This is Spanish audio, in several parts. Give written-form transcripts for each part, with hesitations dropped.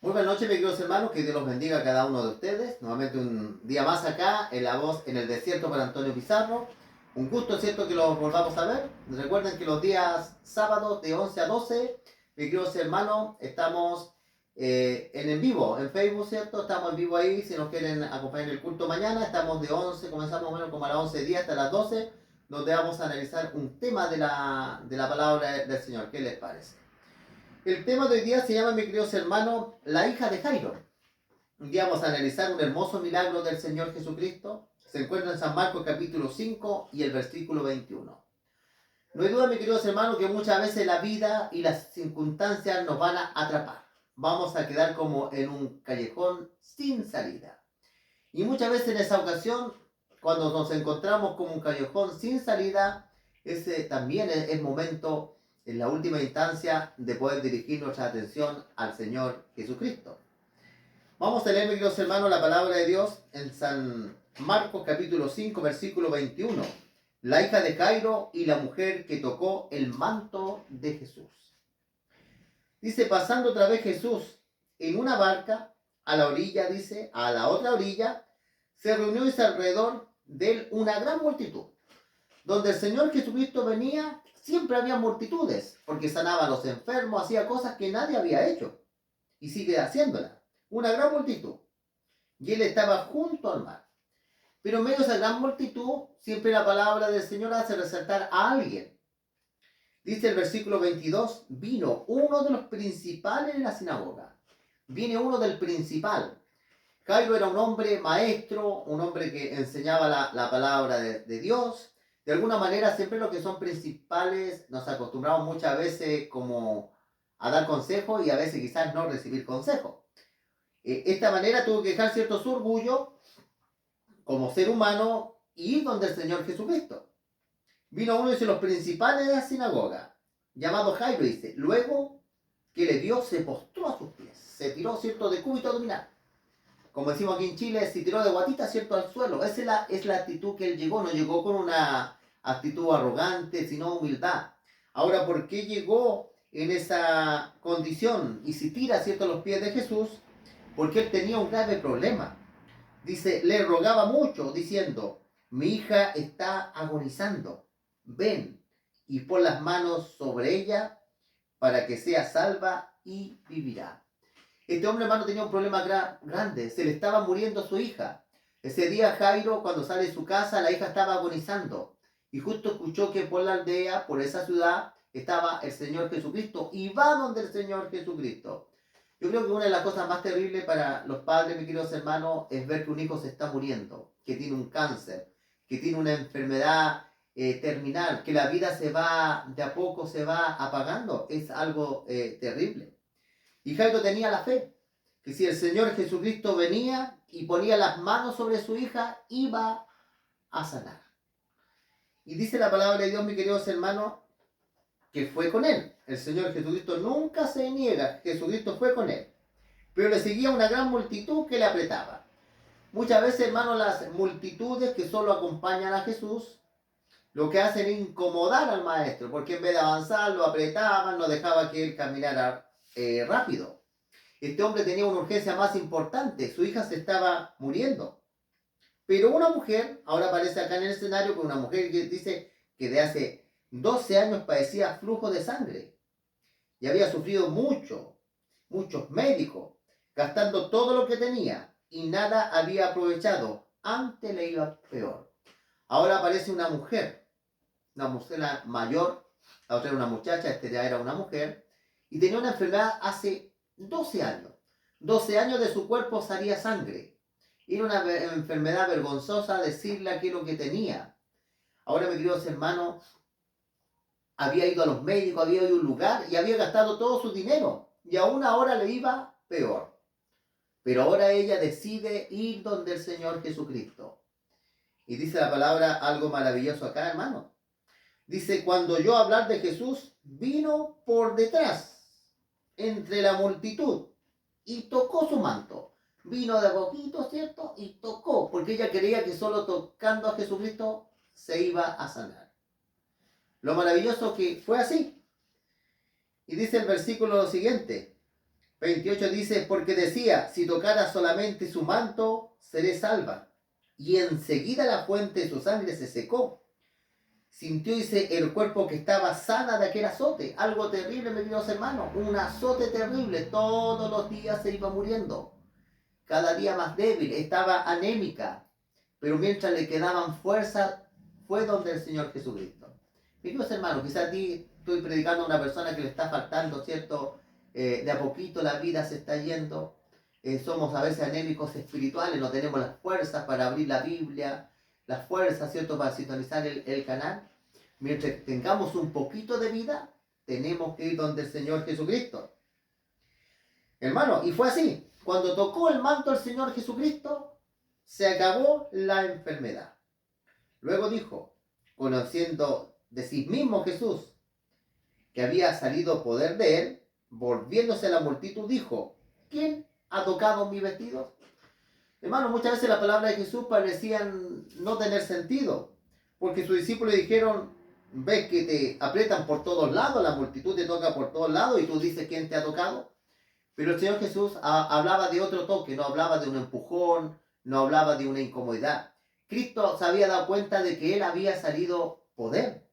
Muy buenas noches, mis queridos hermanos, que Dios los bendiga a cada uno de ustedes. Nuevamente un día más acá, en La Voz en el Desierto para Antonio Pizarro. Un gusto, ¿cierto?, que los volvamos a ver. Recuerden que los días sábados de 11 a 12, mis queridos hermanos, estamos en vivo, en Facebook, ¿cierto? Estamos en vivo ahí, si nos quieren acompañar en el culto mañana. Estamos de 11, comenzamos bueno, como a las 11:10 hasta las 12, donde vamos a analizar un tema de la palabra del Señor. ¿Qué les parece? El tema de hoy día se llama, mis queridos hermanos, la hija de Jairo. Un día vamos a analizar un hermoso milagro del Señor Jesucristo. Se encuentra en San Marcos capítulo 5 y el versículo 21. No hay duda, mis queridos hermanos, que muchas veces la vida y las circunstancias nos van a atrapar. Vamos a quedar como en un callejón sin salida. Y muchas veces en esa ocasión, cuando nos encontramos como un callejón sin salida, ese también es el momento, en la última instancia, de poder dirigir nuestra atención al Señor Jesucristo. Vamos a leer, mis queridos hermanos, la palabra de Dios en San Marcos capítulo 5, versículo 21. La hija de Jairo y la mujer que tocó el manto de Jesús. Dice, pasando otra vez Jesús en una barca, a la orilla, dice, a la otra orilla, se reunió alrededor de él una gran multitud. Donde el Señor Jesucristo venía, siempre había multitudes, porque sanaba a los enfermos, hacía cosas que nadie había hecho, y sigue haciéndolas. Una gran multitud. Y él estaba junto al mar. Pero en medio de esa gran multitud, siempre la palabra del Señor hace resaltar a alguien. Dice el versículo 22, vino uno de los principales de la sinagoga. Viene uno del principal. Jairo era un hombre maestro, un hombre que enseñaba la palabra de Dios. De alguna manera, siempre los que son principales nos acostumbramos muchas veces como a dar consejos y a veces quizás no recibir consejos. Esta manera tuvo que dejar cierto su orgullo como ser humano y ir donde el Señor Jesucristo. Vino uno de los principales de la sinagoga, llamado Jairo, dice. Luego que le vio, se postró a sus pies. Se tiró, cierto, de cúbito abdominal. Como decimos aquí en Chile, se tiró de guatita, cierto, al suelo. Esa es la actitud que él llegó. No llegó con una actitud arrogante, sino humildad. Ahora, ¿por qué llegó en esa condición y se tira, cierto, a los pies de Jesús? Porque él tenía un grave problema. Dice, le rogaba mucho, diciendo, mi hija está agonizando. Ven y pon las manos sobre ella para que sea salva y vivirá. Este hombre, hermano, tenía un problema grande. Se le estaba muriendo su hija. Ese día Jairo, cuando sale de su casa, la hija estaba agonizando. Y justo escuchó que por la aldea, por esa ciudad, estaba el Señor Jesucristo. Y va donde el Señor Jesucristo. Yo creo que una de las cosas más terribles para los padres, mis queridos hermanos, es ver que un hijo se está muriendo, que tiene un cáncer, que tiene una enfermedad terminal, que la vida se va, de a poco se va apagando. Es algo terrible. Y Jairo tenía la fe, que si el Señor Jesucristo venía y ponía las manos sobre su hija, iba a sanar. Y dice la palabra de Dios, mis queridos hermanos, que fue con él. El Señor Jesucristo nunca se niega, Jesucristo fue con él. Pero le seguía una gran multitud que le apretaba. Muchas veces, hermanos, las multitudes que solo acompañan a Jesús, lo que hacen es incomodar al maestro, porque en vez de avanzar, lo apretaban, no dejaba que él caminara rápido. Este hombre tenía una urgencia más importante, su hija se estaba muriendo. Pero una mujer, ahora aparece acá en el escenario, con una mujer que dice que de hace 12 años padecía flujo de sangre y había sufrido muchos médicos, gastando todo lo que tenía y nada había aprovechado. Antes le iba peor. Ahora aparece una mujer mayor, la otra era una muchacha, esta ya era una mujer, y tenía una enfermedad hace 12 años. 12 años de su cuerpo salía sangre. Era una enfermedad vergonzosa decirle qué es lo que tenía. Ahora, mis queridos hermanos, había ido a los médicos, había ido a un lugar y había gastado todo su dinero. Y aún ahora le iba peor. Pero ahora ella decide ir donde el Señor Jesucristo. Y dice la palabra algo maravilloso acá, hermano. Dice, cuando oyó hablar de Jesús, vino por detrás, entre la multitud, y tocó su manto. Vino de a poquito, ¿cierto? Y tocó, porque ella creía que solo tocando a Jesucristo se iba a sanar. Lo maravilloso que fue así. Y dice el versículo siguiente, 28 dice, porque decía, si tocara solamente su manto, seré salva. Y enseguida la fuente de su sangre se secó. Sintió, dice, el cuerpo que estaba sana de aquel azote. Algo terrible, mis queridos hermanos. Un azote terrible. Todos los días se iba muriendo. Cada día más débil. Estaba anémica. Pero mientras le quedaban fuerzas, fue donde el Señor Jesucristo. Mis queridos hermanos, quizás a ti estoy predicando a una persona que le está faltando, ¿cierto? De a poquito la vida se está yendo. Somos a veces anémicos espirituales, no tenemos las fuerzas para abrir la Biblia, las fuerzas, ¿cierto?, para sintonizar el canal. Mientras tengamos un poquito de vida, tenemos que ir donde el Señor Jesucristo. Hermano, y fue así. Cuando tocó el manto del Señor Jesucristo, se acabó la enfermedad. Luego dijo, conociendo de sí mismo Jesús, que había salido poder de él, volviéndose a la multitud, dijo, ¿quién ha tocado mis vestidos? Hermano, muchas veces las palabras de Jesús parecían no tener sentido, porque sus discípulos dijeron, ves que te aprietan por todos lados, la multitud te toca por todos lados y tú dices quién te ha tocado. Pero el Señor Jesús hablaba de otro toque, no hablaba de un empujón, no hablaba de una incomodidad. Cristo se había dado cuenta de que él había salido poder.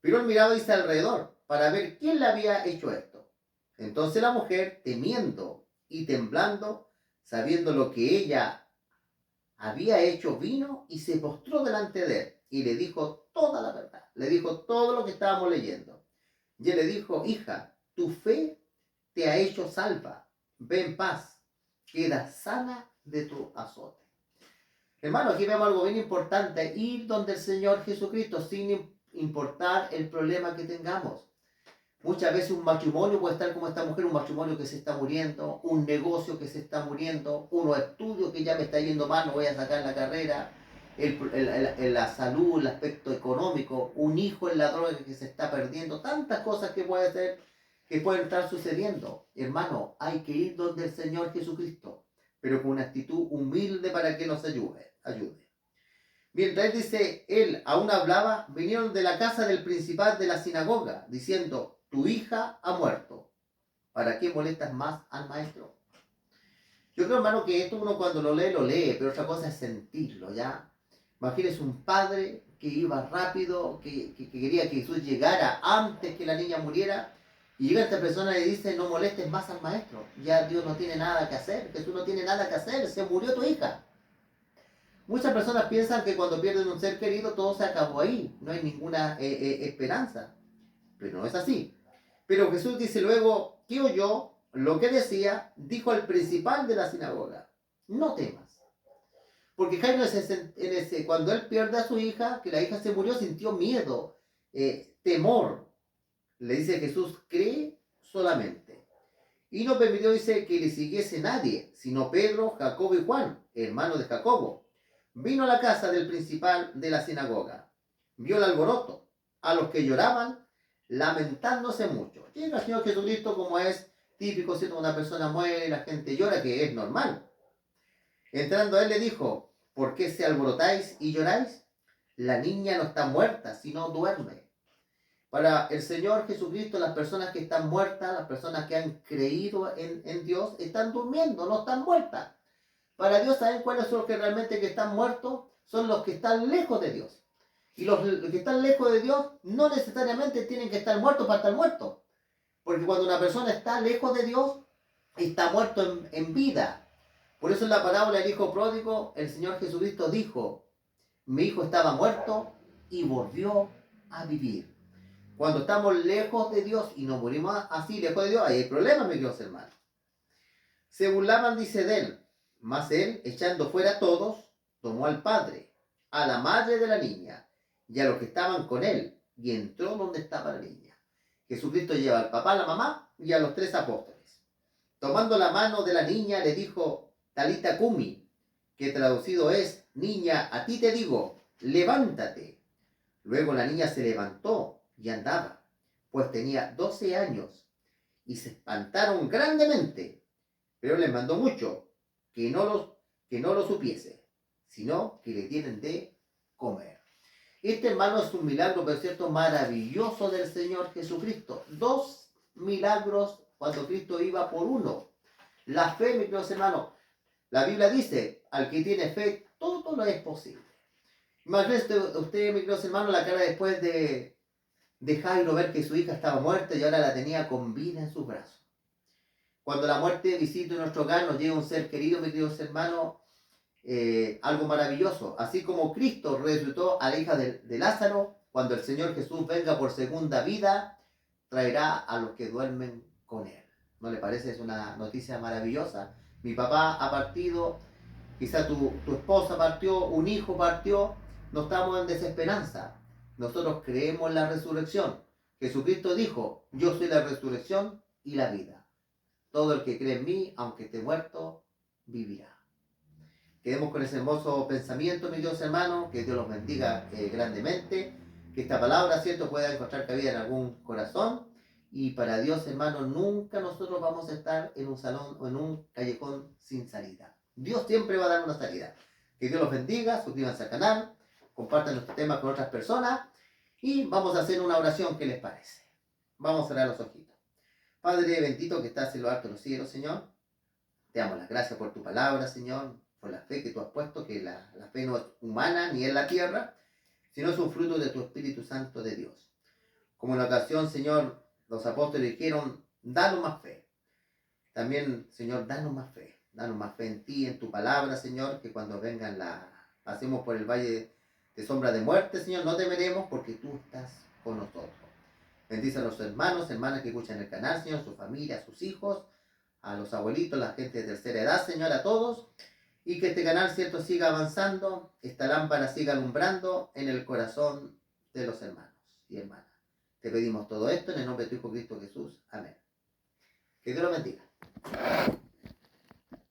Pero él miraba hacia alrededor para ver quién le había hecho esto. Entonces la mujer, temiendo y temblando, sabiendo lo que ella había hecho, vino y se postró delante de él y le dijo toda la verdad. Le dijo todo lo que estábamos leyendo. Y él le dijo, hija, tu fe te ha hecho salva. Ve en paz. Queda sana de tu azote. Hermano, aquí vemos algo bien importante. Ir donde el Señor Jesucristo sin importar el problema que tengamos. Muchas veces un matrimonio puede estar como esta mujer, un matrimonio que se está muriendo, un negocio que se está muriendo, unos estudios que ya me está yendo mal, no voy a sacar la carrera, la salud, el aspecto económico, un hijo en la droga que se está perdiendo, tantas cosas que puede ser, que pueden estar sucediendo. Hermano, hay que ir donde el Señor Jesucristo, pero con una actitud humilde para que nos ayude. Mientras él dice, él aún hablaba, vinieron de la casa del principal de la sinagoga, diciendo, tu hija ha muerto. ¿Para qué molestas más al maestro? Yo creo, hermano, que esto uno cuando lo lee, pero otra cosa es sentirlo, ¿ya? Imagínese un padre que iba rápido, que quería que Jesús llegara antes que la niña muriera, y llega esta persona y le dice, no molestes más al maestro, ya Dios no tiene nada que hacer, Jesús no tiene nada que hacer, se murió tu hija. Muchas personas piensan que cuando pierden un ser querido todo se acabó ahí, no hay ninguna esperanza, pero no es así. Pero Jesús dice luego, ¿qué oyó? Lo que decía, dijo al principal de la sinagoga, no temas. Porque Jairo cuando él pierde a su hija, que la hija se murió, sintió miedo, temor. Le dice Jesús, cree solamente. Y no permitió, dice, que le siguiese nadie, sino Pedro, Jacobo y Juan, hermanos de Jacobo. Vino a la casa del principal de la sinagoga. Vio el alboroto, a los que lloraban, lamentándose mucho. Llega el Señor Jesucristo, como es típico, si una persona muere, la gente llora, que es normal. Entrando a él le dijo, ¿por qué se alborotáis y lloráis? La niña no está muerta, sino duerme. Para el Señor Jesucristo, las personas que están muertas, las personas que han creído en Dios, están durmiendo, no están muertas. Para Dios, ¿saben cuáles son los que realmente que están muertos? Son los que están lejos de Dios. Y los que están lejos de Dios no necesariamente tienen que estar muertos para estar muertos. Porque cuando una persona está lejos de Dios, está muerto en vida. Por eso en la parábola del hijo pródigo, el Señor Jesucristo dijo, mi hijo estaba muerto y volvió a vivir. Cuando estamos lejos de Dios y nos morimos así lejos de Dios, ahí hay problemas, mis queridos hermanos. Se burlaban, dice, de él. Mas él, echando fuera a todos, tomó al padre, a la madre de la niña y a los que estaban con él, y entró donde estaba la niña. Jesucristo lleva al papá, a la mamá y a los 3 apóstoles. Tomando la mano de la niña, le dijo, Talita Cumi, que traducido es, niña, a ti te digo, levántate. Luego la niña se levantó y andaba, pues tenía 12 años, y se espantaron grandemente, pero les mandó mucho que no lo supiese, sino que le tienen de comer. Este, hermano, es un milagro, por cierto, maravilloso del Señor Jesucristo. 2 milagros cuando Cristo iba por uno. La fe, mis queridos hermanos, la Biblia dice, al que tiene fe, todo lo es posible. Imagínense usted, mis queridos hermanos, la cara después de Jairo ver que su hija estaba muerta y ahora la tenía con vida en sus brazos. Cuando la muerte visita nuestro hogar, nos llega un ser querido, mis queridos hermanos, algo maravilloso. Así como Cristo resucitó a la hija de Lázaro, cuando el Señor Jesús venga por segunda vida, traerá a los que duermen con Él. ¿No le parece? Es una noticia maravillosa. Mi papá ha partido, quizá tu esposa partió, un hijo partió, no estamos en desesperanza. Nosotros creemos en la resurrección. Jesucristo dijo, yo soy la resurrección y la vida. Todo el que cree en mí, aunque esté muerto, vivirá. Quedemos con ese hermoso pensamiento, mis Dios hermanos, que Dios los bendiga grandemente, que esta palabra, ¿cierto?, pueda encontrar cabida en algún corazón, y para Dios, hermanos, nunca nosotros vamos a estar en un salón o en un callejón sin salida. Dios siempre va a dar una salida. Que Dios los bendiga, suscríbanse al canal, compartan nuestro tema con otras personas, y vamos a hacer una oración, ¿qué les parece? Vamos a cerrar los ojitos. Padre bendito que estás en lo alto de los cielos, Señor, te damos las gracias por tu palabra, Señor, por la fe que tú has puesto, que la fe no es humana ni en la tierra, sino es un fruto de tu Espíritu Santo de Dios. Como en la ocasión, Señor, los apóstoles dijeron, danos más fe. También, Señor, danos más fe en ti, en tu palabra, Señor, que cuando vengan pasemos por el valle de sombra de muerte, Señor, no temeremos porque tú estás con nosotros. Bendice a los hermanos, hermanas que escuchan el canal, Señor, su familia, sus hijos, a los abuelitos, la gente de tercera edad, Señor, a todos, y que este canal, cierto, siga avanzando, esta lámpara siga alumbrando en el corazón de los hermanos y hermanas. Te pedimos todo esto en el nombre de tu Hijo Cristo Jesús. Amén. Que Dios lo bendiga.